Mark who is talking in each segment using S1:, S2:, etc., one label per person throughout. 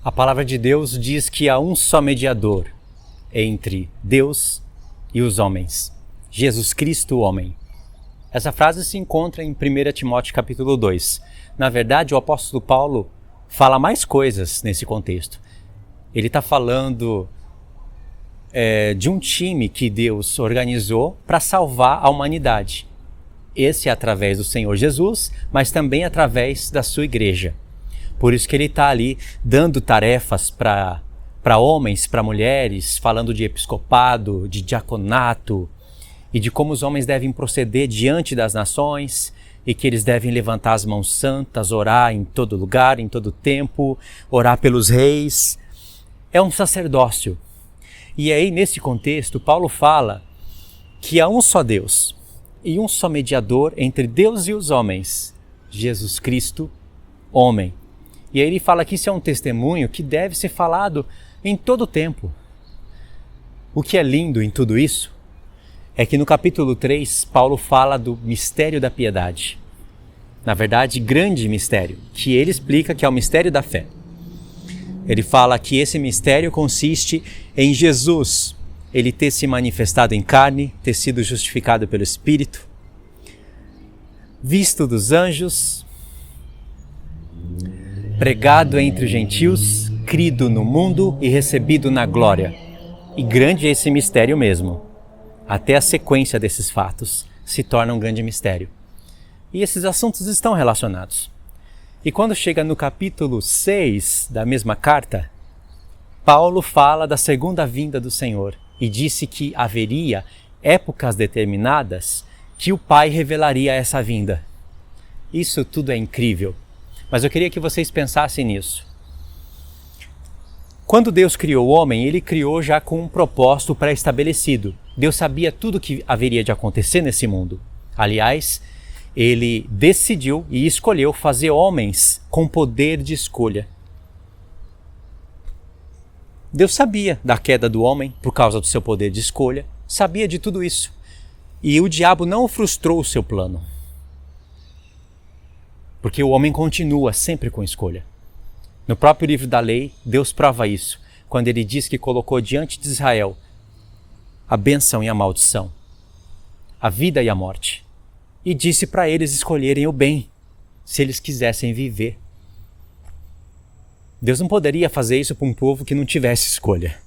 S1: A palavra de Deus diz que há um só mediador entre Deus e os homens, Jesus Cristo, o homem. Essa frase se encontra em 1 Timóteo capítulo 2. Na verdade, o apóstolo Paulo fala mais coisas nesse contexto. Ele está falando de um time que Deus organizou para salvar a humanidade. Esse é através do Senhor Jesus, mas também através da sua igreja. Por isso que ele está ali dando tarefas para homens, para mulheres, falando de episcopado, de diaconato e de como os homens devem proceder diante das nações e que eles devem levantar as mãos santas, orar em todo lugar, em todo tempo, orar pelos reis. É um sacerdócio. E aí, nesse contexto, Paulo fala que há um só Deus e um só mediador entre Deus e os homens, Jesus Cristo, homem. E aí ele fala que isso é um testemunho que deve ser falado em todo o tempo. O que é lindo em tudo isso é que no capítulo 3, Paulo fala do mistério da piedade. Na verdade, grande mistério, que ele explica que é o mistério da fé. Ele fala que esse mistério consiste em Jesus, ele ter se manifestado em carne, ter sido justificado pelo Espírito, visto dos anjos, pregado entre os gentios, crido no mundo e recebido na glória. E grande é esse mistério mesmo. Até a sequência desses fatos se torna um grande mistério. E esses assuntos estão relacionados. E quando chega no capítulo 6 da mesma carta, Paulo fala da segunda vinda do Senhor e disse que haveria épocas determinadas que o Pai revelaria essa vinda. Isso tudo é incrível. Mas eu queria que vocês pensassem nisso. Quando Deus criou o homem, ele criou já com um propósito pré-estabelecido. Deus sabia tudo o que haveria de acontecer nesse mundo. Aliás, ele decidiu e escolheu fazer homens com poder de escolha. Deus sabia da queda do homem por causa do seu poder de escolha, sabia de tudo isso. E o diabo não frustrou o seu plano. Porque o homem continua sempre com escolha. No próprio livro da lei, Deus prova isso, quando ele diz que colocou diante de Israel a bênção e a maldição, a vida e a morte, e disse para eles escolherem o bem, se eles quisessem viver. Deus não poderia fazer isso para um povo que não tivesse escolha.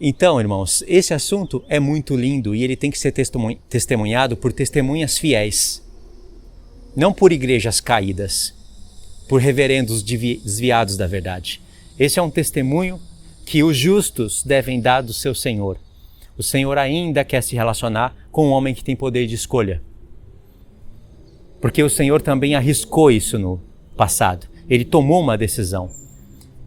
S1: Então, irmãos, esse assunto é muito lindo e ele tem que ser testemunhado por testemunhas fiéis. Não por igrejas caídas, por reverendos desviados da verdade. Esse é um testemunho que os justos devem dar do seu Senhor. O Senhor ainda quer se relacionar com um homem que tem poder de escolha. Porque o Senhor também arriscou isso no passado. Ele tomou uma decisão.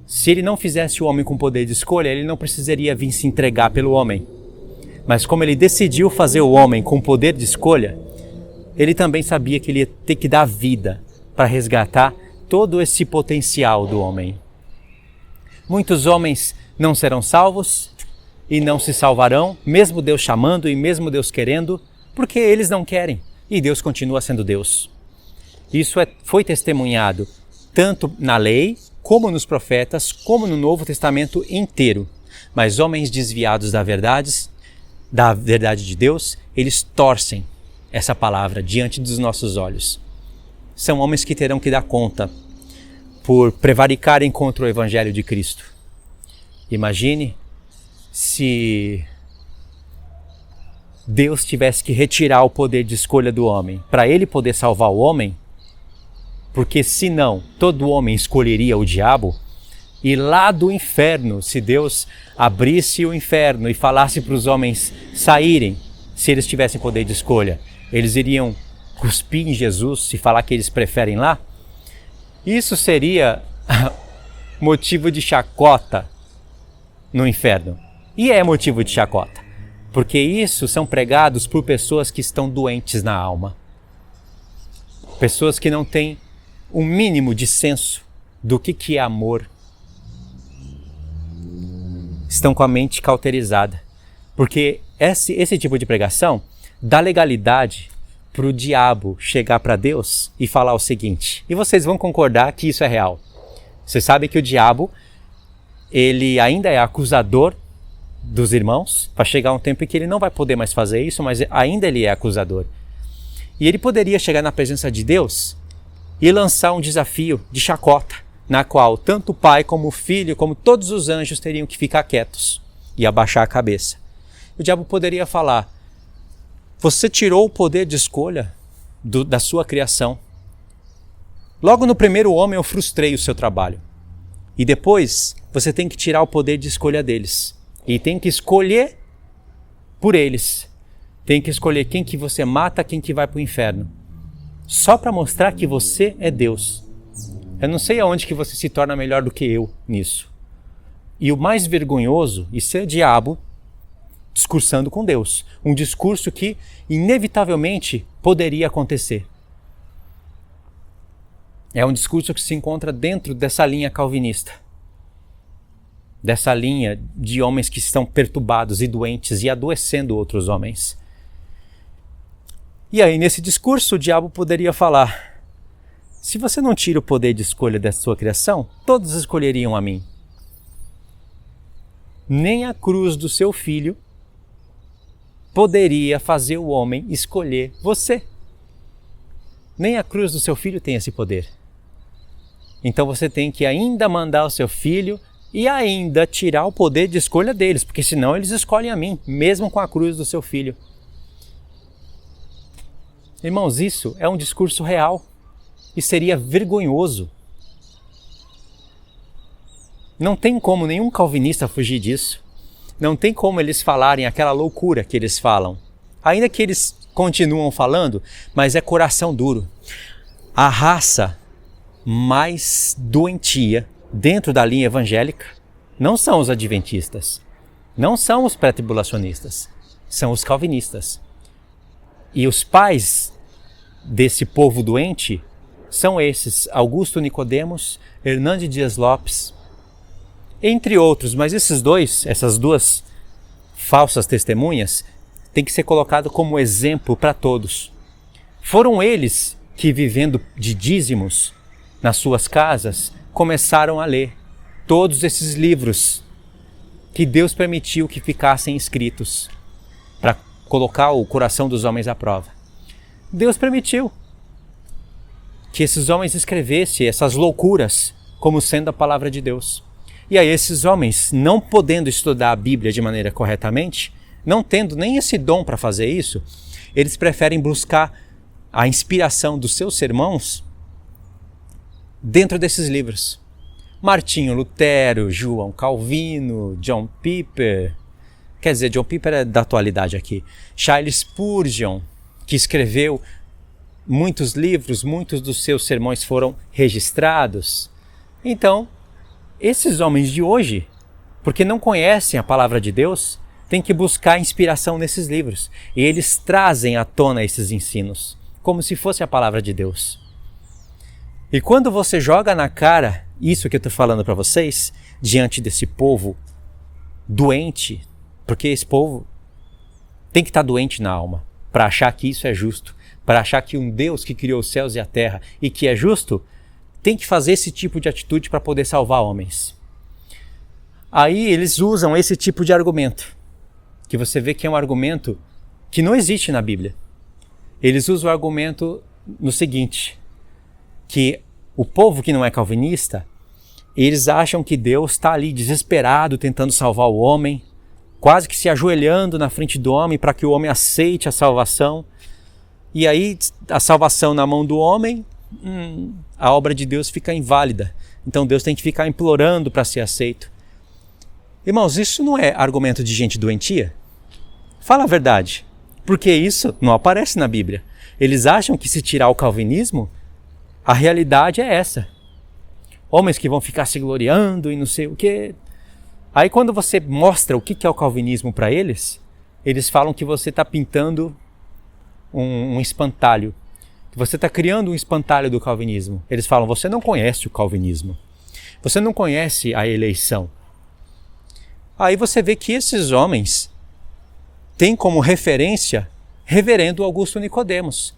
S1: Se ele não fizesse o homem com poder de escolha, ele não precisaria vir se entregar pelo homem. Mas como ele decidiu fazer o homem com poder de escolha, ele também sabia que ele ia ter que dar vida para resgatar todo esse potencial do homem. Muitos homens não serão salvos e não se salvarão, mesmo Deus chamando e mesmo Deus querendo, porque eles não querem e Deus continua sendo Deus. Isso foi testemunhado tanto na lei, como nos profetas, como no Novo Testamento inteiro. Mas homens desviados da verdade de Deus, eles torcem essa palavra diante dos nossos olhos. São homens que terão que dar conta por prevaricarem contra o Evangelho de Cristo. Imagine se Deus tivesse que retirar o poder de escolha do homem para ele poder salvar o homem, porque senão todo homem escolheria o diabo, e lá do inferno, se Deus abrisse o inferno e falasse para os homens saírem, se eles tivessem poder de escolha, eles iriam cuspir em Jesus e falar que eles preferem lá? Isso seria motivo de chacota no inferno. E é motivo de chacota, porque isso são pregados por pessoas que estão doentes na alma. Pessoas que não têm um mínimo de senso do que é amor. Estão com a mente cauterizada, porque esse tipo de pregação dá legalidade para o diabo chegar para Deus e falar o seguinte, e vocês vão concordar que isso é real. Você sabe que o diabo, ele ainda é acusador dos irmãos. Vai chegar um tempo em que ele não vai poder mais fazer isso, mas ainda ele é acusador. E ele poderia chegar na presença de Deus e lançar um desafio de chacota, na qual tanto o pai como o filho, como todos os anjos teriam que ficar quietos e abaixar a cabeça. O diabo poderia falar: você tirou o poder de escolha da sua criação. Logo no primeiro homem eu frustrei o seu trabalho. E depois você tem que tirar o poder de escolha deles. E tem que escolher por eles. Tem que escolher quem que você mata, quem que vai para o inferno. Só para mostrar que você é Deus. Eu não sei aonde que você se torna melhor do que eu nisso. E o mais vergonhoso, isso é o diabo discursando com Deus. Um discurso que inevitavelmente poderia acontecer. É um discurso que se encontra dentro dessa linha calvinista. Dessa linha de homens que estão perturbados e doentes e adoecendo outros homens. E aí, nesse discurso, o diabo poderia falar: se você não tira o poder de escolha da sua criação, todos escolheriam a mim. Nem a cruz do seu filho poderia fazer o homem escolher você. Nem a cruz do seu filho tem esse poder. Então você tem que ainda mandar o seu filho e ainda tirar o poder de escolha deles, porque senão eles escolhem a mim, mesmo com a cruz do seu filho. Irmãos, isso é um discurso real e seria vergonhoso. Não tem como nenhum calvinista fugir disso. Não tem como eles falarem aquela loucura que eles falam. Ainda que eles continuam falando, mas é coração duro. A raça mais doentia dentro da linha evangélica não são os adventistas, não são os pré-tribulacionistas, são os calvinistas. E os pais desse povo doente são esses: Augusto Nicodemos, Hernandes Dias Lopes, entre outros. Mas essas duas falsas testemunhas, têm que ser colocadas como exemplo para todos. Foram eles que, vivendo de dízimos nas suas casas, começaram a ler todos esses livros que Deus permitiu que ficassem escritos para colocar o coração dos homens à prova. Deus permitiu que esses homens escrevessem essas loucuras como sendo a palavra de Deus. E aí esses homens, não podendo estudar a Bíblia de maneira corretamente, não tendo nem esse dom para fazer isso, eles preferem buscar a inspiração dos seus sermãos dentro desses livros. Martinho Lutero, João Calvino, John Piper, quer dizer, John Piper é da atualidade aqui, Charles Spurgeon, que escreveu muitos livros, muitos dos seus sermões foram registrados. Então, esses homens de hoje, porque não conhecem a palavra de Deus, têm que buscar inspiração nesses livros. E eles trazem à tona esses ensinos, como se fosse a palavra de Deus. E quando você joga na cara isso que eu estou falando para vocês, diante desse povo doente, porque esse povo tem que estar doente na alma, para achar que isso é justo, para achar que um Deus que criou os céus e a terra e que é justo, tem que fazer esse tipo de atitude para poder salvar homens. Aí eles usam esse tipo de argumento, que você vê que é um argumento que não existe na Bíblia. Eles usam o argumento no seguinte, que o povo que não é calvinista, eles acham que Deus está ali desesperado tentando salvar o homem, quase que se ajoelhando na frente do homem para que o homem aceite a salvação. E aí a salvação na mão do homem, a obra de Deus fica inválida. Então Deus tem que ficar implorando para ser aceito. Irmãos, isso não é argumento de gente doentia? Fala a verdade, porque isso não aparece na Bíblia. Eles acham que se tirar o calvinismo, a realidade é essa. Homens que vão ficar se gloriando e não sei o quê. Aí quando você mostra o que é o calvinismo para eles, eles falam que você está pintando um espantalho. Que você está criando um espantalho do calvinismo. Eles falam, você não conhece o calvinismo. Você não conhece a eleição. Aí você vê que esses homens têm como referência Reverendo Augusto Nicodemos.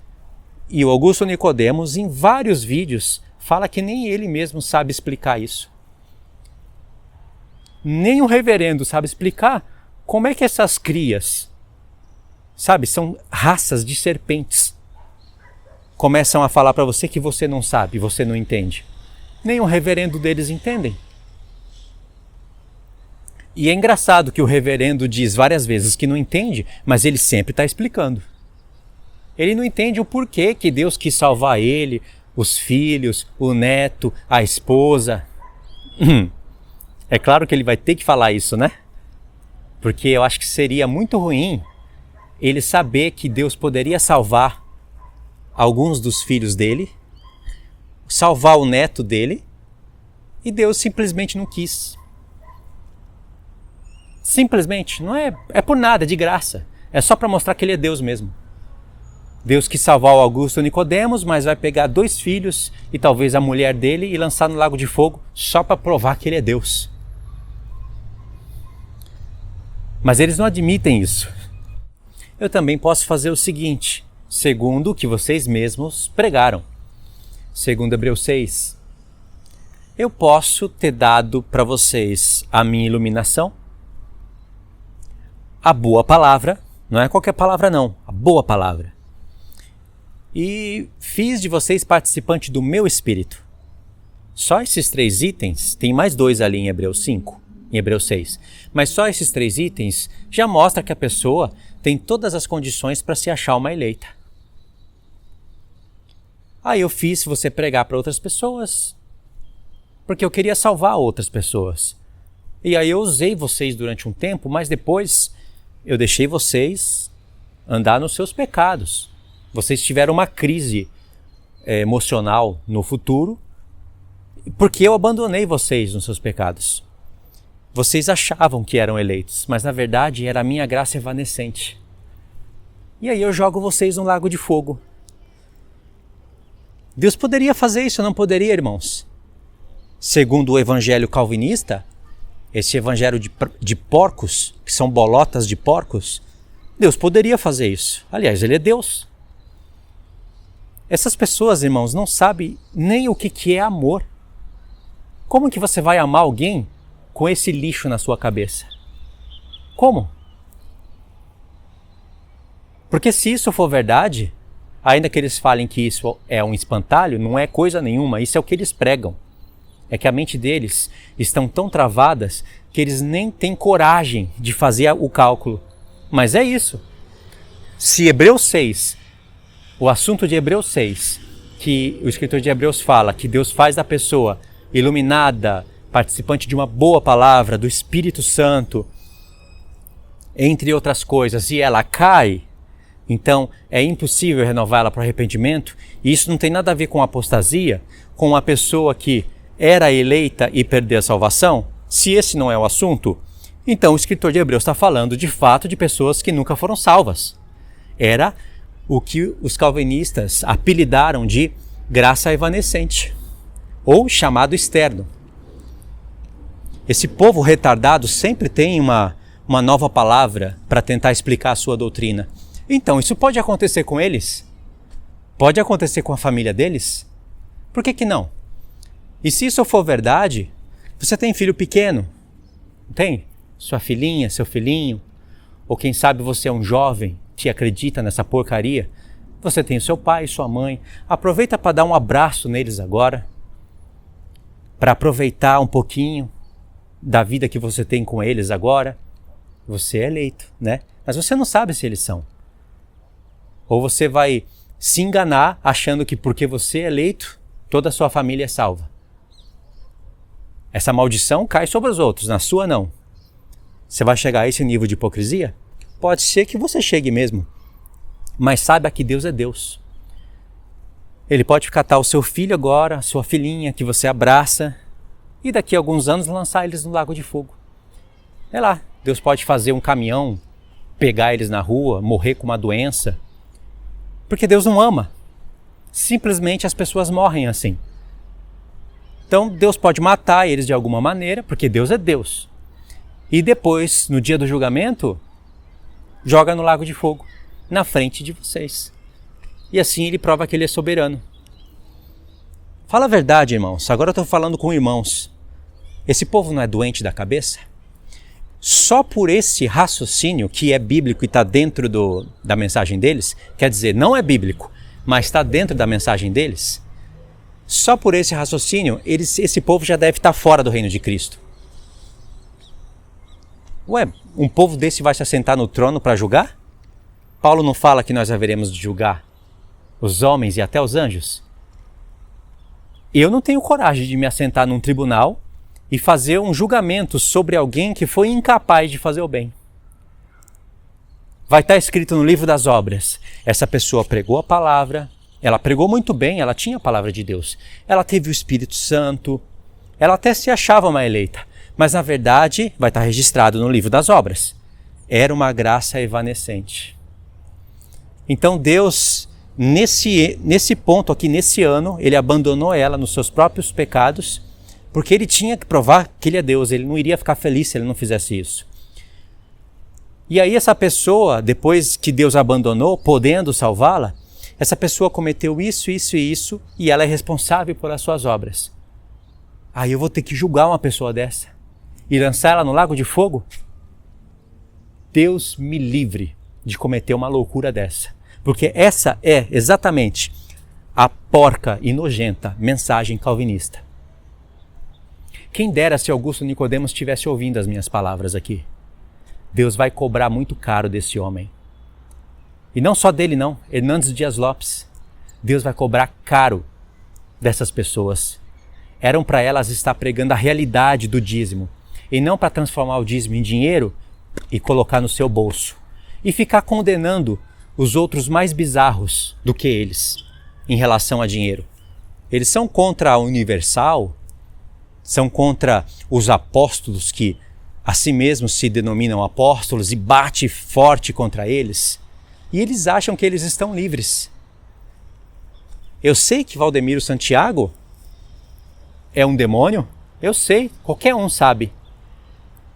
S1: E o Augusto Nicodemos, em vários vídeos, fala que nem ele mesmo sabe explicar isso. Nem o reverendo sabe explicar como é que essas crias, sabe, são raças de serpentes, começam a falar para você que você não sabe, você não entende. Nem o reverendo deles entendem. E é engraçado que o reverendo diz várias vezes que não entende, mas ele sempre está explicando. Ele não entende o porquê que Deus quis salvar ele, os filhos, o neto, a esposa. É claro que ele vai ter que falar isso, né? Porque eu acho que seria muito ruim ele saber que Deus poderia salvar alguns dos filhos dele, salvar o neto dele, e Deus simplesmente não quis. Simplesmente, não é por nada, é de graça. É só para mostrar que ele é Deus mesmo. Deus quis salvar o Augusto Nicodemos, mas vai pegar 2 filhos e talvez a mulher dele e lançar no lago de fogo só para provar que ele é Deus. Mas eles não admitem isso. Eu também posso fazer o seguinte, segundo o que vocês mesmos pregaram. Segundo Hebreus 6. Eu posso ter dado para vocês a minha iluminação, a boa palavra, não é qualquer palavra não, a boa palavra. E fiz de vocês participante do meu espírito. Só esses 3 itens, tem mais 2 ali em Hebreus 5, em Hebreus 6. Mas só esses 3 itens já mostra que a pessoa tem todas as condições para se achar uma eleita. Aí eu fiz você pregar para outras pessoas, porque eu queria salvar outras pessoas. E aí eu usei vocês durante um tempo, mas depois eu deixei vocês andar nos seus pecados. Vocês tiveram uma crise emocional no futuro, porque eu abandonei vocês nos seus pecados. Vocês achavam que eram eleitos, mas na verdade era a minha graça evanescente. E aí eu jogo vocês no lago de fogo. Deus poderia fazer isso, não poderia, irmãos? Segundo o evangelho calvinista, esse evangelho de porcos, que são bolotas de porcos, Deus poderia fazer isso. Aliás, ele é Deus. Essas pessoas, irmãos, não sabem nem o que é amor. Como que você vai amar alguém com esse lixo na sua cabeça? Como? Porque se isso for verdade, ainda que eles falem que isso é um espantalho, não é coisa nenhuma, isso é o que eles pregam. É que a mente deles estão tão travadas que eles nem têm coragem de fazer o cálculo. Mas é isso. Se Hebreus 6, o assunto de Hebreus 6, que o escritor de Hebreus fala que Deus faz da pessoa iluminada, participante de uma boa palavra, do Espírito Santo, entre outras coisas, e ela cai, então é impossível renová-la para o arrependimento, e isso não tem nada a ver com apostasia, com uma pessoa que era eleita e perdeu a salvação. Se esse não é o assunto, então o escritor de Hebreus está falando de fato de pessoas que nunca foram salvas. Era o que os calvinistas apelidaram de graça evanescente, ou chamado externo. Esse povo retardado sempre tem uma nova palavra para tentar explicar a sua doutrina. Então, isso pode acontecer com eles? Pode acontecer com a família deles? Por que não? E se isso for verdade, você tem filho pequeno, não tem? Sua filhinha, seu filhinho, ou quem sabe você é um jovem que acredita nessa porcaria, você tem o seu pai e sua mãe, aproveita para dar um abraço neles agora, para aproveitar um pouquinho da vida que você tem com eles agora. Você é eleito, né? Mas você não sabe se eles são. Ou você vai se enganar achando que porque você é eleito, toda a sua família é salva. Essa maldição cai sobre os outros, na sua não. Você vai chegar a esse nível de hipocrisia? Pode ser que você chegue mesmo. Mas saiba que Deus é Deus. Ele pode catar o seu filho agora, sua filhinha, que você abraça, e daqui a alguns anos lançar eles no lago de fogo. É lá, Deus pode fazer um caminhão, pegar eles na rua, morrer com uma doença. Porque Deus não ama. Simplesmente as pessoas morrem assim. Então Deus pode matar eles de alguma maneira, porque Deus é Deus. E depois, no dia do julgamento, joga no lago de fogo, na frente de vocês. E assim ele prova que ele é soberano. Fala a verdade, irmãos. Agora eu estou falando com irmãos. Esse povo não é doente da cabeça? Só por esse raciocínio que é bíblico e está dentro da mensagem deles, quer dizer, não é bíblico, mas está dentro da mensagem deles, só por esse raciocínio, esse povo já deve estar fora do reino de Cristo. Ué, um povo desse vai se assentar no trono para julgar? Paulo não fala que nós haveremos de julgar os homens e até os anjos? Eu não tenho coragem de me assentar num tribunal e fazer um julgamento sobre alguém que foi incapaz de fazer o bem. Vai estar escrito no livro das obras, essa pessoa pregou a palavra, ela pregou muito bem, ela tinha a palavra de Deus, ela teve o Espírito Santo, ela até se achava uma eleita, mas na verdade vai estar registrado no livro das obras, era uma graça evanescente. Então Deus, nesse ponto aqui, nesse ano, ele abandonou ela nos seus próprios pecados, porque ele tinha que provar que ele é Deus, ele não iria ficar feliz se ele não fizesse isso. E aí essa pessoa, depois que Deus abandonou, podendo salvá-la, essa pessoa cometeu isso, isso e isso, e ela é responsável pelas suas obras. Aí eu vou ter que julgar uma pessoa dessa e lançar ela no lago de fogo? Deus me livre de cometer uma loucura dessa, porque essa é exatamente a porca e nojenta mensagem calvinista. Quem dera se Augusto Nicodemos estivesse ouvindo as minhas palavras aqui. Deus vai cobrar muito caro desse homem. E não só dele não, Hernandes Dias Lopes. Deus vai cobrar caro dessas pessoas. Eram para elas estar pregando a realidade do dízimo, e não para transformar o dízimo em dinheiro e colocar no seu bolso. E ficar condenando os outros mais bizarros do que eles em relação a dinheiro. Eles são contra a Universal, são contra os apóstolos que a si mesmos se denominam apóstolos e bate forte contra eles. E eles acham que eles estão livres. Eu sei que Valdemiro Santiago é um demônio, eu sei, qualquer um sabe.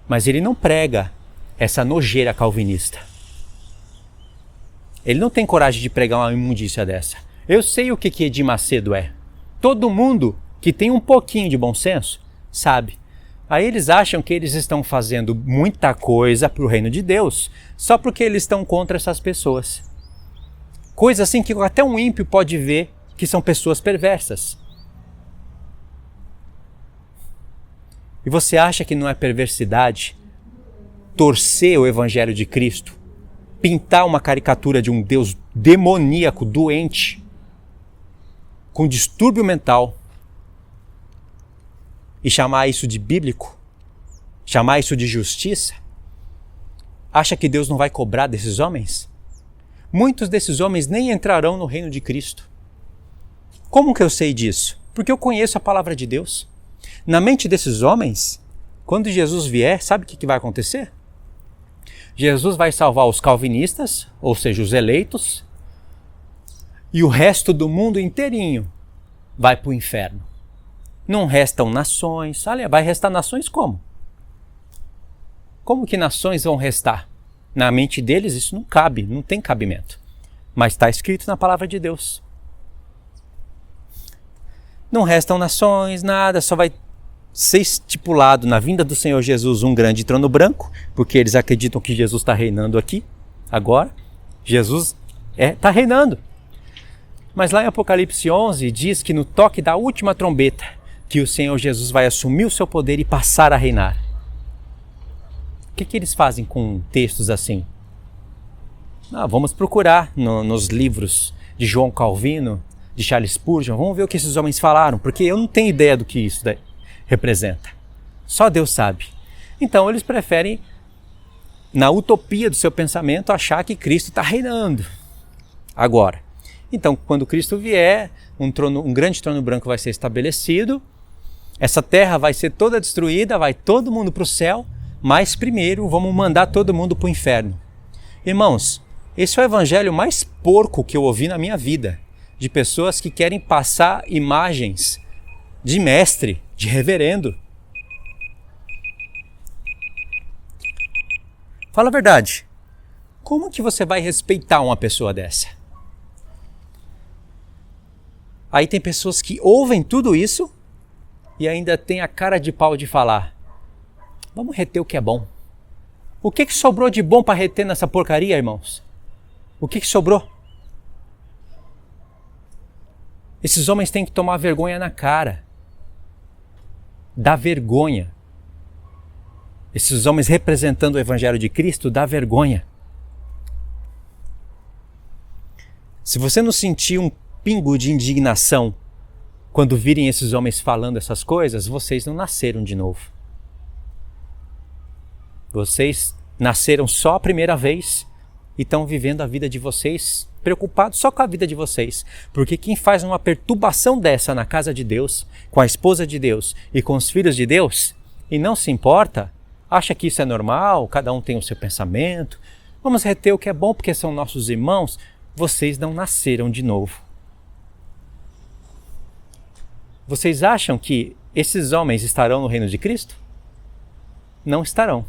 S1: Mas ele não prega essa nojeira calvinista. Ele não tem coragem de pregar uma imundícia dessa. Eu sei o que Edir Macedo é. Todo mundo que tem um pouquinho de bom senso sabe. Aí eles acham que eles estão fazendo muita coisa para o reino de Deus só porque eles estão contra essas pessoas. Coisa assim que até um ímpio pode ver que são pessoas perversas. E você acha que não é perversidade torcer o Evangelho de Cristo, pintar uma caricatura de um Deus demoníaco, doente, com distúrbio mental, e chamar isso de bíblico? Chamar isso de justiça? Acha que Deus não vai cobrar desses homens? Muitos desses homens nem entrarão no reino de Cristo. Como que eu sei disso? Porque eu conheço a palavra de Deus. Na mente desses homens, quando Jesus vier, sabe o que vai acontecer? Jesus vai salvar os calvinistas, ou seja, os eleitos, e o resto do mundo inteirinho vai para o inferno. Não restam nações. Olha, vai restar nações como? Como que nações vão restar? Na mente deles isso não cabe, não tem cabimento. Mas está escrito na palavra de Deus. Não restam nações, nada, só vai ser estipulado na vinda do Senhor Jesus um grande trono branco, porque eles acreditam que Jesus está reinando aqui, agora. Jesus está reinando. Mas lá em Apocalipse 11 diz que no toque da última trombeta, que o Senhor Jesus vai assumir o seu poder e passar a reinar. O que eles fazem com textos assim? Vamos procurar nos livros de João Calvino, de Charles Spurgeon, vamos ver o que esses homens falaram, porque eu não tenho ideia do que isso representa. Só Deus sabe. Então eles preferem, na utopia do seu pensamento, achar que Cristo está reinando agora. Então, quando Cristo vier, um grande trono branco vai ser estabelecido, essa terra vai ser toda destruída, vai todo mundo para o céu, mas primeiro vamos mandar todo mundo para o inferno. Irmãos, esse é o evangelho mais porco que eu ouvi na minha vida, de pessoas que querem passar imagens de mestre, de reverendo. Fala a verdade, como que você vai respeitar uma pessoa dessa? Aí tem pessoas que ouvem tudo isso e ainda tem a cara de pau de falar: vamos reter o que é bom. O que sobrou de bom para reter nessa porcaria, irmãos? O que sobrou? Esses homens têm que tomar vergonha na cara. Dá vergonha. Esses homens representando o Evangelho de Cristo dá vergonha. Se você não sentir um pingo de indignação quando virem esses homens falando essas coisas, vocês não nasceram de novo. Vocês nasceram só a primeira vez e estão vivendo a vida de vocês, preocupados só com a vida de vocês. Porque quem faz uma perturbação dessa na casa de Deus, com a esposa de Deus e com os filhos de Deus, e não se importa, acha que isso é normal, cada um tem o seu pensamento, vamos reter o que é bom porque são nossos irmãos, vocês não nasceram de novo. Vocês acham que esses homens estarão no reino de Cristo? Não estarão.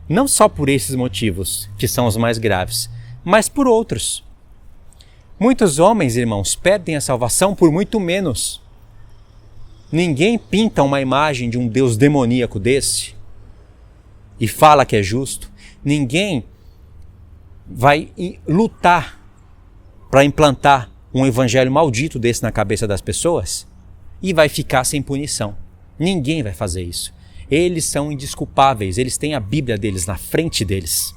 S1: Não só por esses motivos, que são os mais graves, mas por outros. Muitos homens, irmãos, perdem a salvação por muito menos. Ninguém pinta uma imagem de um Deus demoníaco desse e fala que é justo. Ninguém vai lutar para implantar um evangelho maldito desse na cabeça das pessoas e vai ficar sem punição. Ninguém vai fazer isso. Eles são indesculpáveis, eles têm a Bíblia deles na frente deles.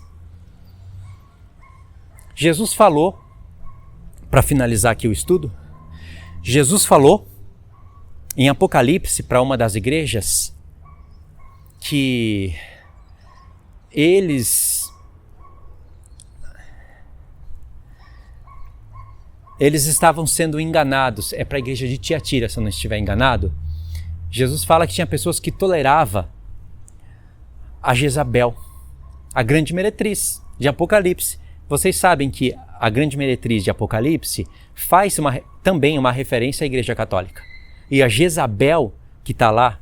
S1: Jesus falou, para finalizar aqui o estudo, Jesus falou em Apocalipse para uma das igrejas que eles estavam sendo enganados. É para a igreja de Tiatira, se eu não estiver enganado. Jesus fala que tinha pessoas que toleravam a Jezabel, a grande meretriz de Apocalipse. Vocês sabem que a grande meretriz de Apocalipse faz também uma referência à Igreja Católica. E a Jezabel, que está lá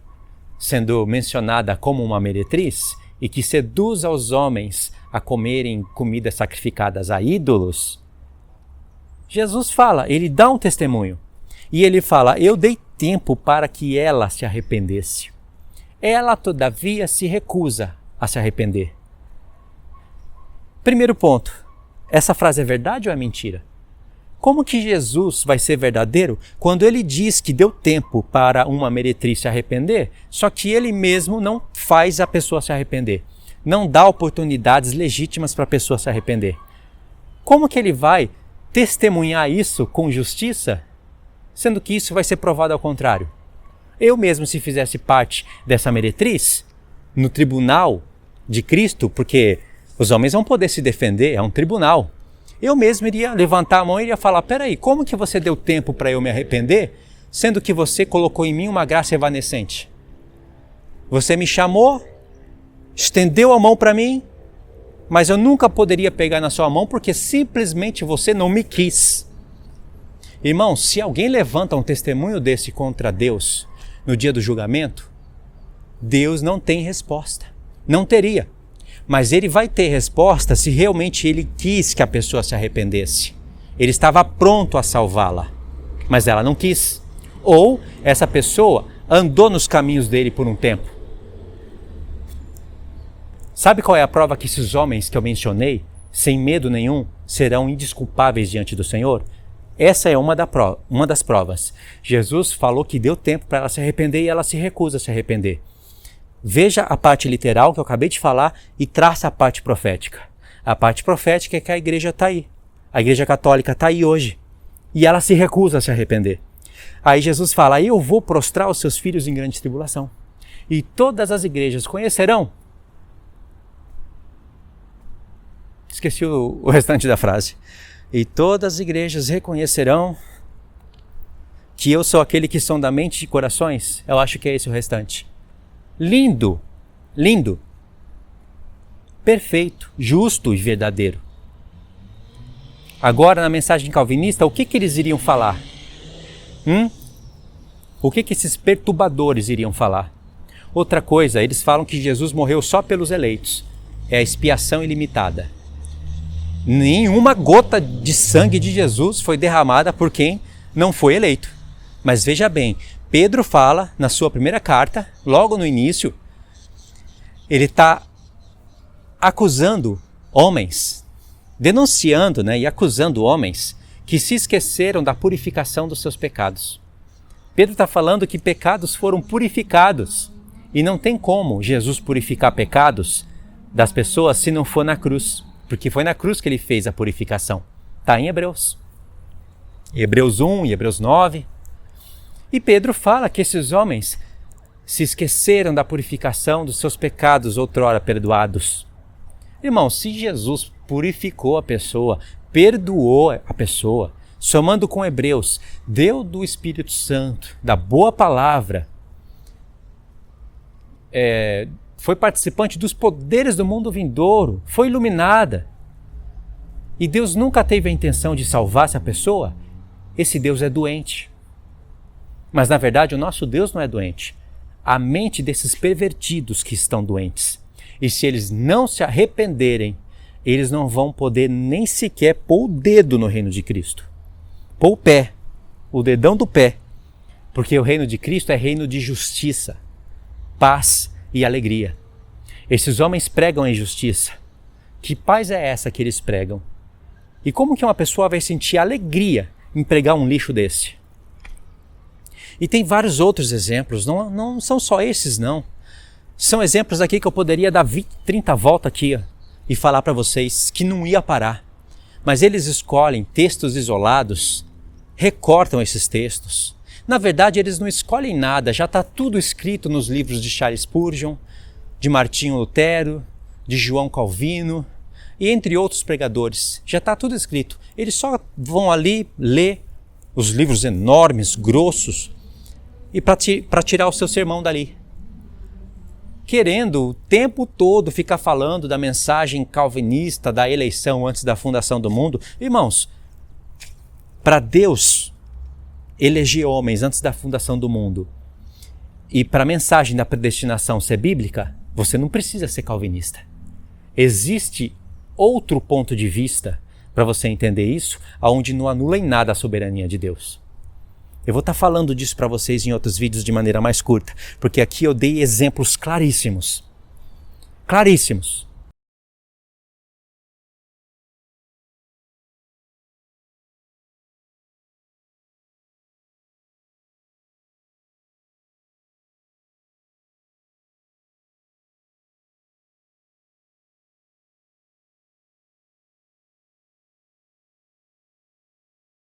S1: sendo mencionada como uma meretriz e que seduz aos homens a comerem comidas sacrificadas a ídolos, Jesus fala, ele dá um testemunho. E ele fala, eu dei tempo para que ela se arrependesse. Ela, todavia, se recusa a se arrepender. Primeiro ponto, essa frase é verdade ou é mentira? Como que Jesus vai ser verdadeiro quando ele diz que deu tempo para uma meretriz se arrepender, só que ele mesmo não faz a pessoa se arrepender? Não dá oportunidades legítimas para a pessoa se arrepender. Como que ele vai testemunhar isso com justiça, sendo que isso vai ser provado ao contrário? Eu mesmo, se fizesse parte dessa meretriz, no tribunal de Cristo, porque os homens vão poder se defender, é um tribunal, eu mesmo iria levantar a mão e iria falar, peraí, como que você deu tempo para eu me arrepender, sendo que você colocou em mim uma graça evanescente? Você me chamou, estendeu a mão para mim, mas eu nunca poderia pegar na sua mão porque simplesmente você não me quis. Irmão, se alguém levanta um testemunho desse contra Deus no dia do julgamento, Deus não tem resposta. Não teria. Mas ele vai ter resposta se realmente ele quis que a pessoa se arrependesse. Ele estava pronto a salvá-la, mas ela não quis. Ou essa pessoa andou nos caminhos dele por um tempo. Sabe qual é a prova que esses homens que eu mencionei, sem medo nenhum, serão indesculpáveis diante do Senhor? Essa é uma das provas. Jesus falou que deu tempo para ela se arrepender e ela se recusa a se arrepender. Veja a parte literal que eu acabei de falar e traça a parte profética. A parte profética é que a igreja está aí. A igreja católica está aí hoje. E ela se recusa a se arrepender. Aí Jesus fala, eu vou prostrar os seus filhos em grande tribulação. E todas as igrejas conhecerão. Esqueci o restante da frase. E todas as igrejas reconhecerão que eu sou aquele que sonda mente e corações. Eu acho que é esse o restante. Lindo, lindo, perfeito, justo e verdadeiro. Agora, na mensagem calvinista, o que eles iriam falar? O que esses perturbadores iriam falar? Outra coisa, eles falam que Jesus morreu só pelos eleitos. É a expiação ilimitada. Nenhuma gota de sangue de Jesus foi derramada por quem não foi eleito. Mas veja bem, Pedro fala na sua primeira carta, logo no início, ele está acusando homens, denunciando, e acusando homens que se esqueceram da purificação dos seus pecados. Pedro está falando que pecados foram purificados e não tem como Jesus purificar pecados das pessoas se não for na cruz, porque foi na cruz que ele fez a purificação. Está em Hebreus 1 e Hebreus 9. E Pedro fala que esses homens se esqueceram da purificação dos seus pecados outrora perdoados. Irmão, se Jesus purificou a pessoa, perdoou a pessoa, somando com Hebreus, deu do Espírito Santo, da boa palavra, foi participante dos poderes do mundo vindouro, foi iluminada, e Deus nunca teve a intenção de salvar essa pessoa, esse Deus é doente. Mas na verdade o nosso Deus não é doente. A mente desses pervertidos que estão doentes. E se eles não se arrependerem, eles não vão poder nem sequer pôr o dedo no reino de Cristo. Pôr o pé, o dedão do pé. Porque o reino de Cristo é reino de justiça, paz e alegria. Esses homens pregam a injustiça. Que paz é essa que eles pregam? E como que uma pessoa vai sentir alegria em pregar um lixo desse? E tem vários outros exemplos, não são só esses não. São exemplos aqui que eu poderia dar 20, 30 voltas aqui e falar para vocês que não ia parar. Mas eles escolhem textos isolados, recortam esses textos. Na verdade eles não escolhem nada, já está tudo escrito nos livros de Charles Spurgeon, de Martinho Lutero, de João Calvino e entre outros pregadores. Já está tudo escrito. Eles só vão ali ler os livros enormes, grossos, e para tirar o seu sermão dali. Querendo o tempo todo ficar falando da mensagem calvinista, da eleição antes da fundação do mundo. Irmãos, para Deus eleger homens antes da fundação do mundo e para a mensagem da predestinação ser bíblica, você não precisa ser calvinista. Existe outro ponto de vista para você entender isso, onde não anula em nada a soberania de Deus. Eu vou estar falando disso para vocês em outros vídeos de maneira mais curta, porque aqui eu dei exemplos claríssimos. Claríssimos.